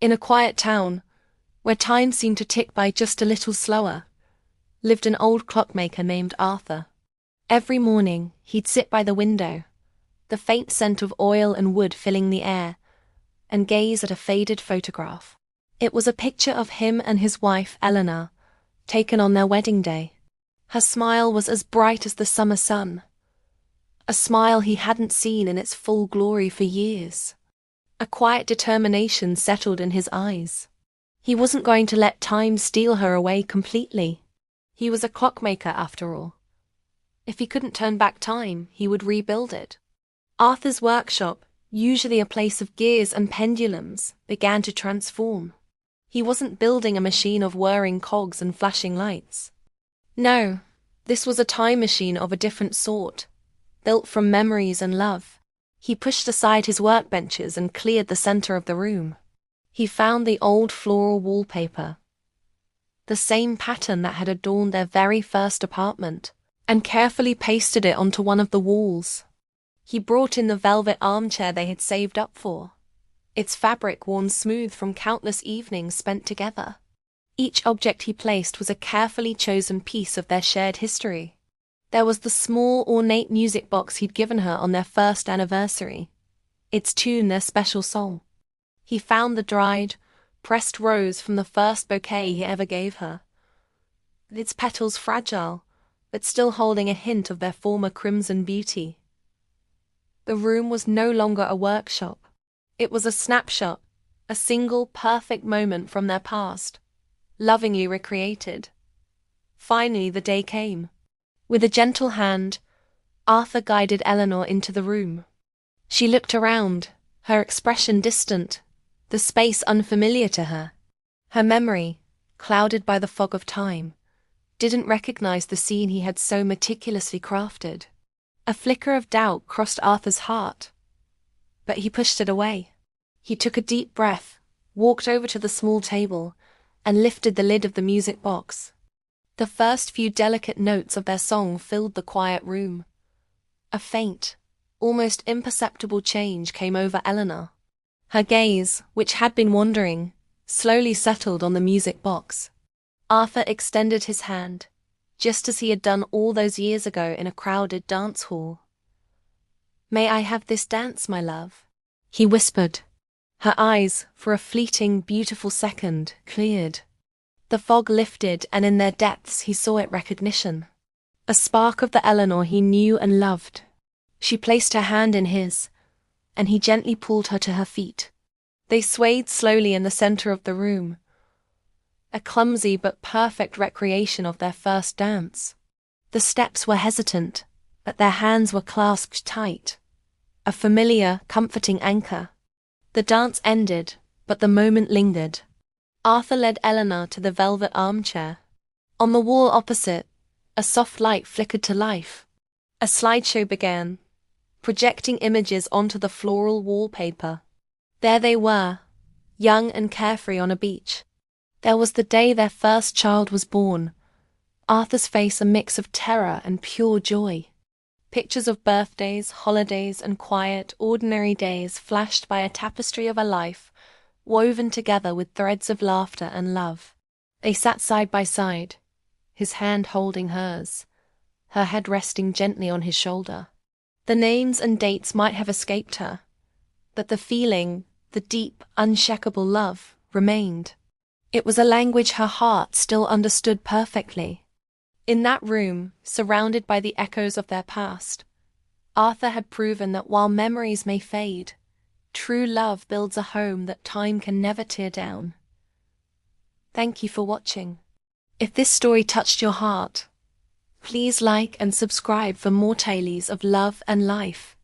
In a quiet town, where time seemed to tick by just a little slower, lived an old clockmaker named Arthur. Every morning, he'd sit by the window, the faint scent of oil and wood filling the air, and gaze at a faded photograph. It was a picture of him and his wife, Eleanor, taken on their wedding day. Her smile was as bright as the summer sun, a smile he hadn't seen in its full glory for years. A quiet determination settled in his eyes. He wasn't going to let time steal her away completely. He was a clockmaker after all. If he couldn't turn back time, he would rebuild it. Arthur's workshop, usually a place of gears and pendulums, began to transform. He wasn't building a machine of whirring cogs and flashing lights. No, this was a time machine of a different sort, built from memories and love. He pushed aside his workbenches and cleared the center of the room. He found the old floral wallpaper, the same pattern that had adorned their very first apartment, and carefully pasted it onto one of the walls. He brought in the velvet armchair they had saved up for, its fabric worn smooth from countless evenings spent together. Each object he placed was a carefully chosen piece of their shared history. There was the small, ornate music box he'd given her on their first anniversary, its tune their special song. He found the dried, pressed rose from the first bouquet he ever gave her, its petals fragile, but still holding a hint of their former crimson beauty. The room was no longer a workshop. It was a snapshot, a single perfect moment from their past, lovingly recreated. Finally the day came. With a gentle hand, Arthur guided Eleanor into the room. She looked around, her expression distant, the space unfamiliar to her. Her memory, clouded by the fog of time, didn't recognize the scene he had so meticulously crafted. A flicker of doubt crossed Arthur's heart, but he pushed it away. He took a deep breath, walked over to the small table, and lifted the lid of the music box. The first few delicate notes of their song filled the quiet room. A faint, almost imperceptible change came over Eleanor. Her gaze, which had been wandering, slowly settled on the music box. Arthur extended his hand, just as he had done all those years ago in a crowded dance hall. "May I have this dance, my love?" he whispered. Her eyes, for a fleeting, beautiful second, cleared. The fog lifted, and in their depths he saw it recognition. A spark of the Eleanor he knew and loved. She placed her hand in his, and he gently pulled her to her feet. They swayed slowly in the center of the room, a clumsy but perfect recreation of their first dance. The steps were hesitant, but their hands were clasped tight, a familiar, comforting anchor. The dance ended, but the moment lingered. Arthur led Eleanor to the velvet armchair. On the wall opposite, a soft light flickered to life. A slideshow began, projecting images onto the floral wallpaper. There they were, young and carefree on a beach. There was the day their first child was born, Arthur's face a mix of terror and pure joy. Pictures of birthdays, holidays, and quiet, ordinary days flashed by a tapestry of a life, woven together with threads of laughter and love. They sat side by side, his hand holding hers, her head resting gently on his shoulder. The names and dates might have escaped her, but the feeling, the deep, unshakable love, remained. It was a language her heart still understood perfectly. In that room, surrounded by the echoes of their past, Arthur had proven that while memories may fade, true love builds a home that time can never tear down. Thank you for watching. If this story touched your heart, please like and subscribe for more tales of love and life.